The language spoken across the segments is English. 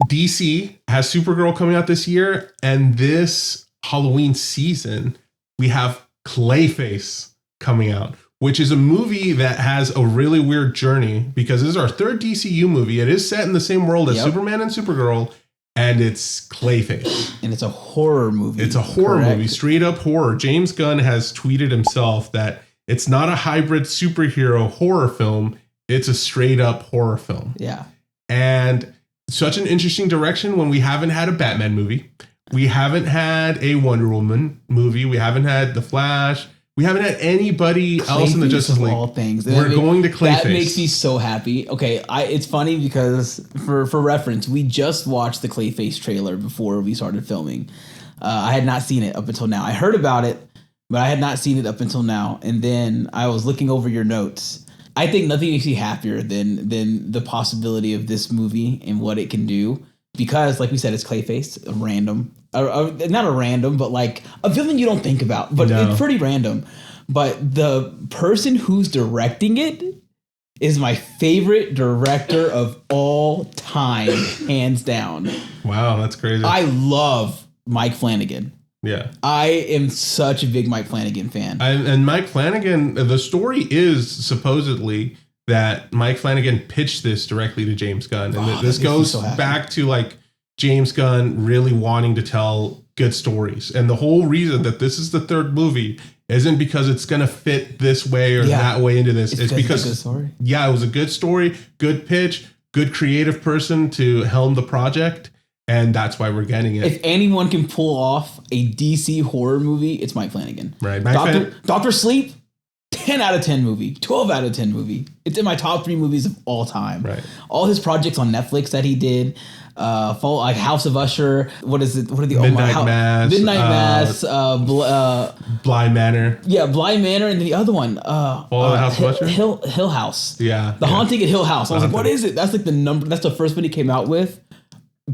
DC has Supergirl coming out this year, and this Halloween season, we have Clayface coming out, which is a movie that has a really weird journey because this is our third DCU movie. It is set in the same world as Superman and Supergirl, and it's Clayface. And it's a horror movie. It's a horror movie, straight up horror. James Gunn has tweeted himself that it's not a hybrid superhero horror film. It's a straight up horror film. Yeah. And such an interesting direction when we haven't had a Batman movie. We haven't had a Wonder Woman movie. We haven't had The Flash. We haven't had anybody else in the Justice League. All things. We're going to Clayface. That makes me so happy. Okay, it's funny because for reference, we just watched the Clayface trailer before we started filming. I had not seen it up until now. I heard about it, but I had not seen it up until now. And then I was looking over your notes. I think nothing makes me happier than the possibility of this movie and what it can do. Because, like we said, it's Clayface, a random, not a random, but like a villain you don't think about. But it's pretty random. But the person who's directing it is my favorite director of all time, hands down. Wow, that's crazy. I love Mike Flanagan. Yeah. I am such a big Mike Flanagan fan. And Mike Flanagan, the story is supposedly that Mike Flanagan pitched this directly to James Gunn. And this goes back to like James Gunn really wanting to tell good stories. And the whole reason that this is the third movie isn't because it's going to fit this way or that way into this. It's because it's a good story. Yeah, it was a good story, good pitch, good creative person to helm the project. And that's why we're getting it. If anyone can pull off a DC horror movie, it's Mike Flanagan. Right. Dr. Sleep, 10 out of 10 movie, 12 out of 10 movie. It's in my top 3 movies of all time. Right. All his projects on Netflix that he did, like House of Usher. What is it? What are the Midnight Mass? Midnight Mass. Bly Manor. Yeah, Bly Manor, and the other one. House of Usher? Hill House. Yeah. The Haunting at Hill House. I was like, what is it? That's like the number. That's the first one he came out with.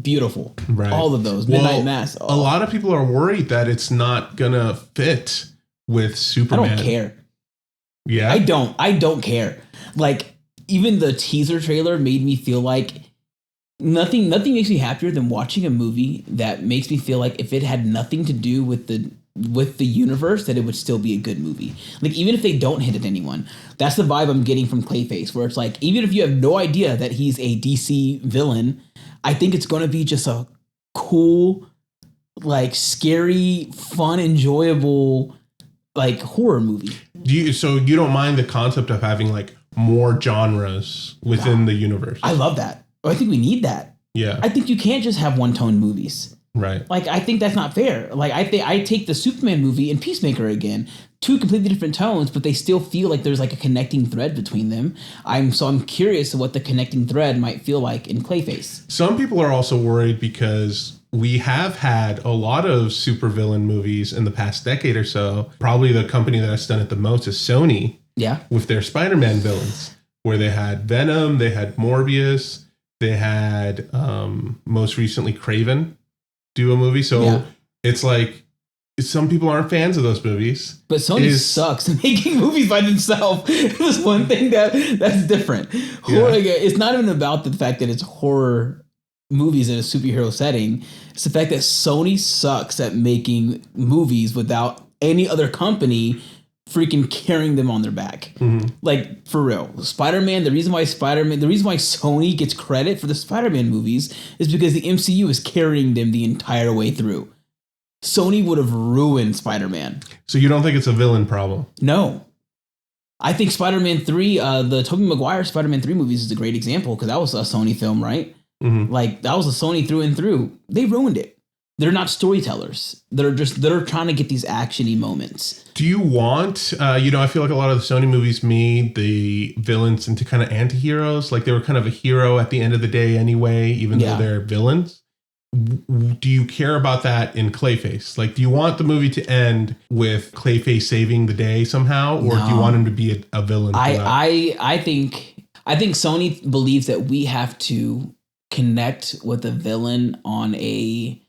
Beautiful. Right. All of those. Midnight Mass. A lot of people are worried that it's not gonna fit with Superman. I don't care. Yeah. I don't care. Like, even the teaser trailer made me feel like nothing makes me happier than watching a movie that makes me feel like if it had nothing to do with the universe, that it would still be a good movie. Like, even if they don't hint at anyone, that's the vibe I'm getting from Clayface, where it's like, even if you have no idea that he's a DC villain, I think it's going to be just a cool, like, scary, fun, enjoyable, like, horror movie. So you don't mind the concept of having like more genres within the universe? I love that. I think we need that. Yeah. I think you can't just have one-tone movies. Right. Like, I think that's not fair. Like, I take the Superman movie and Peacemaker again, 2 completely different tones, but they still feel like there's like a connecting thread between them. I'm curious what the connecting thread might feel like in Clayface. Some people are also worried because we have had a lot of supervillain movies in the past decade or so. Probably the company that has done it the most is Sony. Yeah. With their Spider-Man villains, where they had Venom, they had Morbius, they had most recently Craven do a movie. So it's like some people aren't fans of those movies. But Sony sucks at making movies by themselves. That's one thing that's different. It's not even about the fact that it's horror movies in a superhero setting. It's the fact that Sony sucks at making movies without any other company freaking carrying them on their back. Mm-hmm. Like, for real. Spider-Man, the reason why Sony gets credit for the Spider-Man movies is because the MCU is carrying them the entire way through. Sony would have ruined Spider-Man. So you don't think it's a villain problem? No. I think Spider-Man 3, the Tobey Maguire Spider-Man 3 movies is a great example because that was a Sony film, right? Mm-hmm. Like, that was a Sony through and through. They ruined it. They're not storytellers. They're trying to get these action-y moments. Do you want, I feel like a lot of the Sony movies made the villains into kind of anti-heroes. Like, they were kind of a hero at the end of the day anyway, even though they're villains. Do you care about that in Clayface? Like, do you want the movie to end with Clayface saving the day somehow? Or do you want him to be a villain? I think Sony believes that we have to connect with the villain on a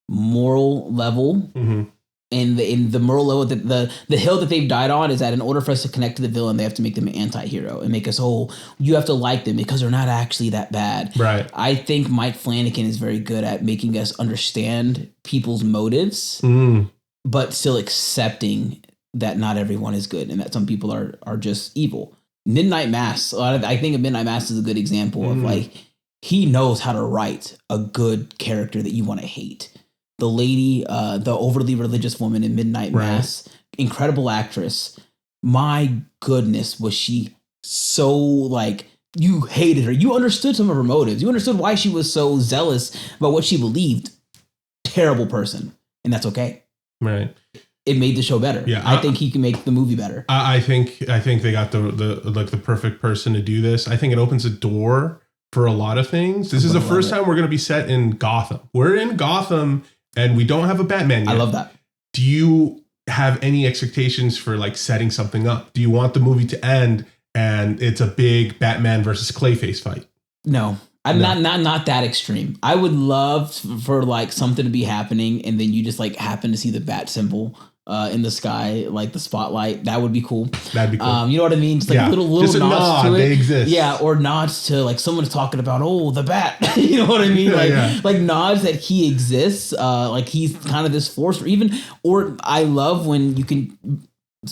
moral level And in the moral level, the hill that they've died on is that in order for us to connect to the villain, they have to make them an anti-hero and make us, you have to like them because they're not actually that bad. Right. I think Mike Flanagan is very good at making us understand people's motives, but still accepting that not everyone is good and that some people are just evil. Midnight Mass. I think Midnight Mass is a good example of like, he knows how to write a good character that you want to hate. The lady, the overly religious woman in Midnight Mass, incredible actress. My goodness, was she so like, you hated her. You understood some of her motives. You understood why she was so zealous about what she believed. Terrible person. And that's okay. Right. It made the show better. Yeah, I think he can make the movie better. I think they got the perfect person to do this. I think it opens a door for a lot of things. This is the first time we're going to be set in Gotham. We're in Gotham and we don't have a Batman yet. I love that. Do you have any expectations for like setting something up? Do you want the movie to end and it's a big Batman versus Clayface fight? No. I'm not that extreme. I would love for like something to be happening and then you just like happen to see the bat symbol in the sky, like the spotlight. That would be cool. That'd be cool. You know what I mean? Just like little just nods to it. They exist. Yeah, or nods to like someone's talking about the bat. You know what I mean? Like nods that he exists. Like he's kind of this force, or I love when you can.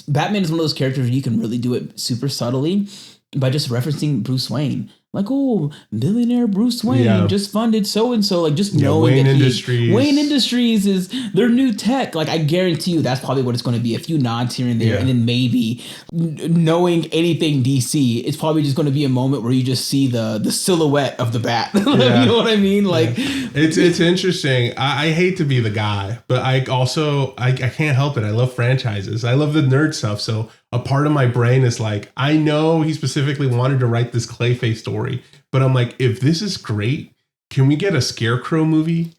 Batman is one of those characters where you can really do it super subtly by just referencing Bruce Wayne. Like, billionaire Bruce Wayne just funded so-and-so. Like, just knowing Wayne that Industries. Wayne Industries is their new tech. Like, I guarantee you that's probably what it's going to be. A few nods here and there. And then maybe knowing anything DC, it's probably just going to be a moment where you just see the silhouette of the bat. You know what I mean? Like, it's interesting. I hate to be the guy, but I also, I can't help it. I love franchises. I love the nerd stuff. So a part of my brain is like, I know he specifically wanted to write this Clayface story, but I'm like, if this is great, can we get a Scarecrow movie?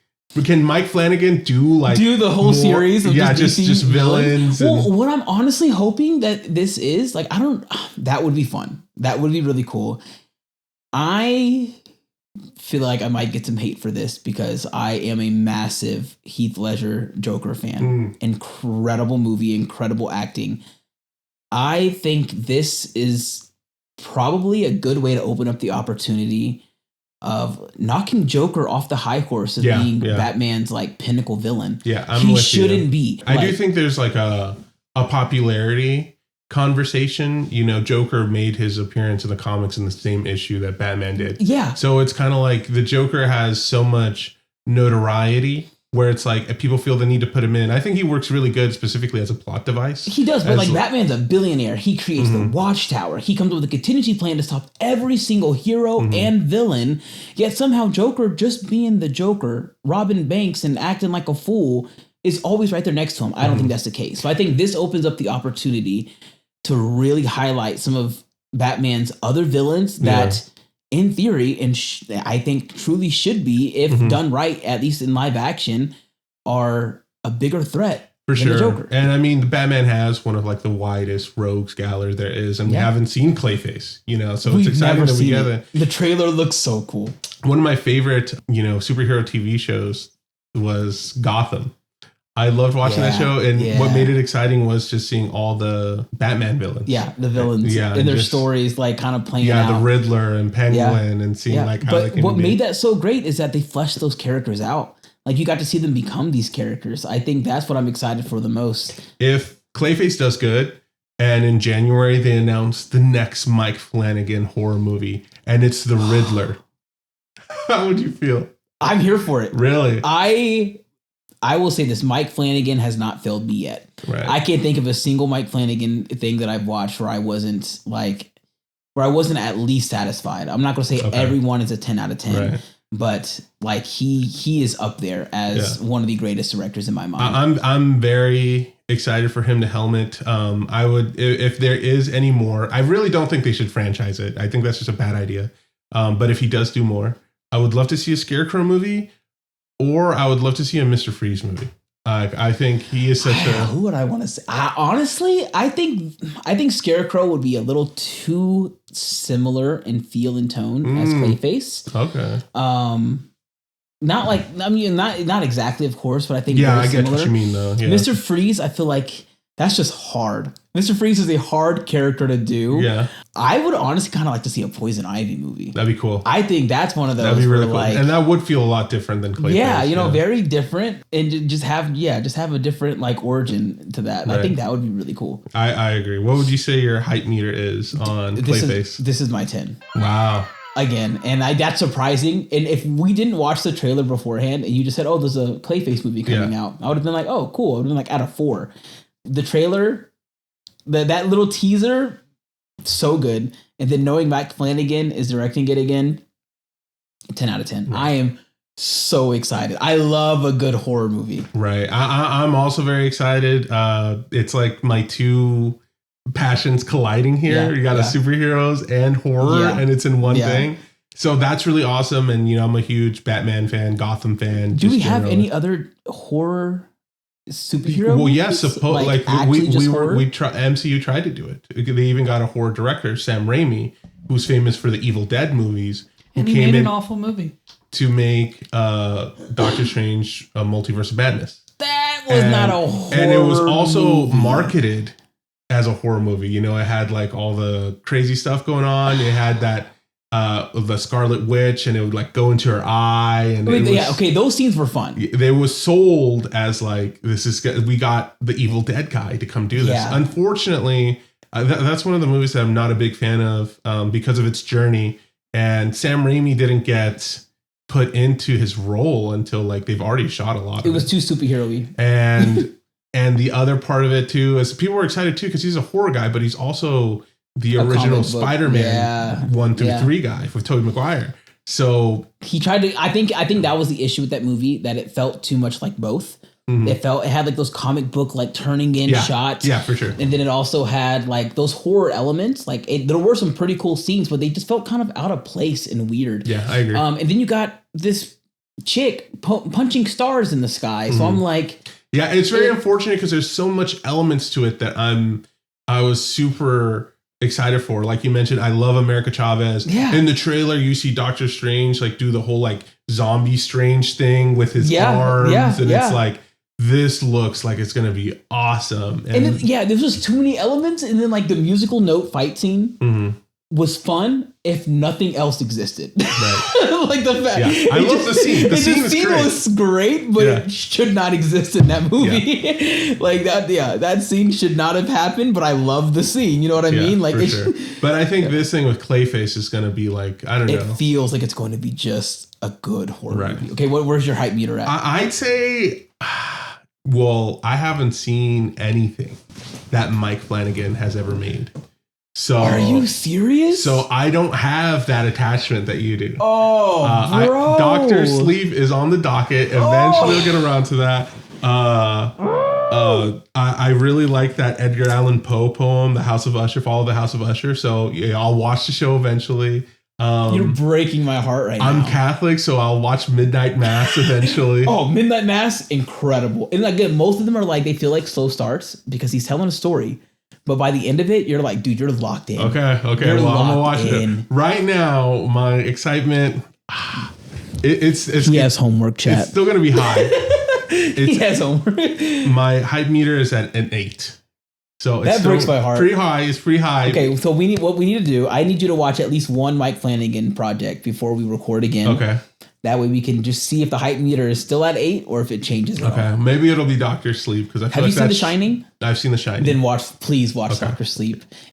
Can Mike Flanagan do the whole series of just villains? Well, what I'm honestly hoping that this is like, that would be fun. That would be really cool. I feel like I might get some hate for this because I am a massive Heath Ledger Joker fan. Incredible movie, incredible acting. I think this is probably a good way to open up the opportunity of knocking Joker off the high horse of being Batman's like pinnacle villain. Yeah, he shouldn't be. I do think there's like a popularity conversation. You know, Joker made his appearance in the comics in the same issue that Batman did. Yeah. So it's kind of like the Joker has so much notoriety where it's like people feel the need to put him in. I think he works really good specifically as a plot device. He does, but like Batman's a billionaire. He creates the Watchtower. He comes up with a contingency plan to stop every single hero and villain. Yet somehow Joker, just being the Joker, robbing banks and acting like a fool, is always right there next to him. I don't think that's the case. So I think this opens up the opportunity to really highlight some of Batman's other villains that in theory, and I think truly should be, if done right, at least in live action, are a bigger threat for than the Joker. And I mean, the Batman has one of like the widest rogues gallery there is, and we haven't seen Clayface, you know, so it's exciting that we get it. The trailer looks so cool. One of my favorite, superhero TV shows was Gotham. I loved watching that show, and what made it exciting was just seeing all the Batman villains. Yeah, the villains and their stories, like kind of playing out. Yeah, the Riddler and Penguin, and seeing like how they can. But what made that so great is that they fleshed those characters out. Like you got to see them become these characters. I think that's what I'm excited for the most. If Clayface does good, and in January they announce the next Mike Flanagan horror movie, and it's the Riddler, how would you feel? I'm here for it. Really? I will say this, Mike Flanagan has not failed me yet. Right. I can't think of a single Mike Flanagan thing that I've watched where I wasn't at least satisfied. I'm not going to say everyone is a 10 out of 10, but like he is up there as one of the greatest directors in my mind. I'm very excited for him to helmet. I would, if there is any more, I really don't think they should franchise it. I think that's just a bad idea. But if he does do more, I would love to see a Scarecrow movie. Or I would love to see a Mr. Freeze movie. I think he is such a... Who would I want to say? Honestly, I think Scarecrow would be a little too similar in feel and tone as Clayface. Okay. not like, I mean, not exactly, of course, but I think yeah, very I get similar. what you mean though. Yeah. Mr. Freeze, I feel like that's just hard. Mr. Freeze is a hard character to do. Yeah. I would honestly kind of like to see a Poison Ivy movie. That'd be cool. I think that's one of those. That'd be really cool. Like, and that would feel a lot different than Clayface. Yeah, very different, and just have a different like origin to that. Right. I think that would be really cool. I agree. What would you say your hype meter is on Clayface? This is my 10. Wow. Again, and that's surprising. And if we didn't watch the trailer beforehand and you just said, "Oh, there's a Clayface movie coming out," I would have been like, "Oh, cool." I would have been like at a 4. The trailer, that little teaser, so good. And then knowing Mike Flanagan is directing it again, 10 out of 10. Right. I am so excited. I love a good horror movie. Right. I'm also very excited. It's like my two passions colliding here. Yeah, you got a superheroes and horror, and it's in one thing. So that's really awesome. And I'm a huge Batman fan, Gotham fan. Do we have any other horror superhero? Well, yes, MCU tried to do it. They even got a horror director, Sam Raimi, who's famous for the Evil Dead movies, and he made an awful movie to make Doctor Strange: Multiverse of Madness. That was not a horror and it was also movie. Marketed as a horror movie. It had like all the crazy stuff going on. It had that the Scarlet Witch, and it would like go into her eye, and those scenes were fun. They was sold as like, we got the Evil Dead guy to come do this. Yeah. Unfortunately, that's one of the movies that I'm not a big fan of because of its journey. And Sam Raimi didn't get put into his role until like they've already shot a lot of it. It was too superhero-y. And the other part of it too is people were excited too because he's a horror guy, but he's also the original Spider-Man 1 through 3 guy with Tobey Maguire. So he tried to. I think that was the issue with that movie, that it felt too much like both. Mm-hmm. It had like those comic book like turning in shots. Yeah, for sure. And then it also had like those horror elements. Like there were some pretty cool scenes, but they just felt kind of out of place and weird. Yeah, I agree. And then you got this chick punching stars in the sky. So I'm like, yeah, it's very unfortunate because there's so much elements to it that I was super excited for. Like you mentioned, I love America Chavez. Yeah. In the trailer, you see Doctor Strange like do the whole like zombie Strange thing with his arms, and it's like, this looks like it's gonna be awesome. And then, there's just too many elements, and then like the musical note fight scene was fun if nothing else existed. Right. Like the fact, I love the scene. The scene was great, but it should not exist in that movie. Yeah. Like that, that scene should not have happened. But I love the scene. You know what I mean? Like, for sure. But I think this thing with Clayface is going to be like, I don't know. It feels like it's going to be just a good horror movie. Okay, where's your hype meter at? I'd say, well, I haven't seen anything that Mike Flanagan has ever made. So are you serious? So I don't have that attachment that you do. Oh, bro. Dr. Sleep is on the docket. Eventually we'll get around to that. I really like that Edgar Allan Poe poem, The House of Usher, Follow the House of Usher. So I'll watch the show eventually. You're breaking my heart right now. I'm Catholic, so I'll watch Midnight Mass eventually. Oh, Midnight Mass, incredible. And again, most of them are like, they feel like slow starts because he's telling a story. But by the end of it, you're like, dude, you're locked in. Okay. Well, I'm gonna watch it. Right now, my excitement, it's he has homework, chat. It's still gonna be high. He has homework. My hype meter is at an 8. So that breaks my heart. Pretty high. It's pretty high. Okay, so what we need to do, I need you to watch at least one Mike Flanagan project before we record again. Okay. That way we can just see if the hype meter is still at 8 or if it changes at all. Maybe it'll be Dr. Sleep because I feel Have you seen The Shining? I've seen The Shining. Then please watch Dr. Sleep.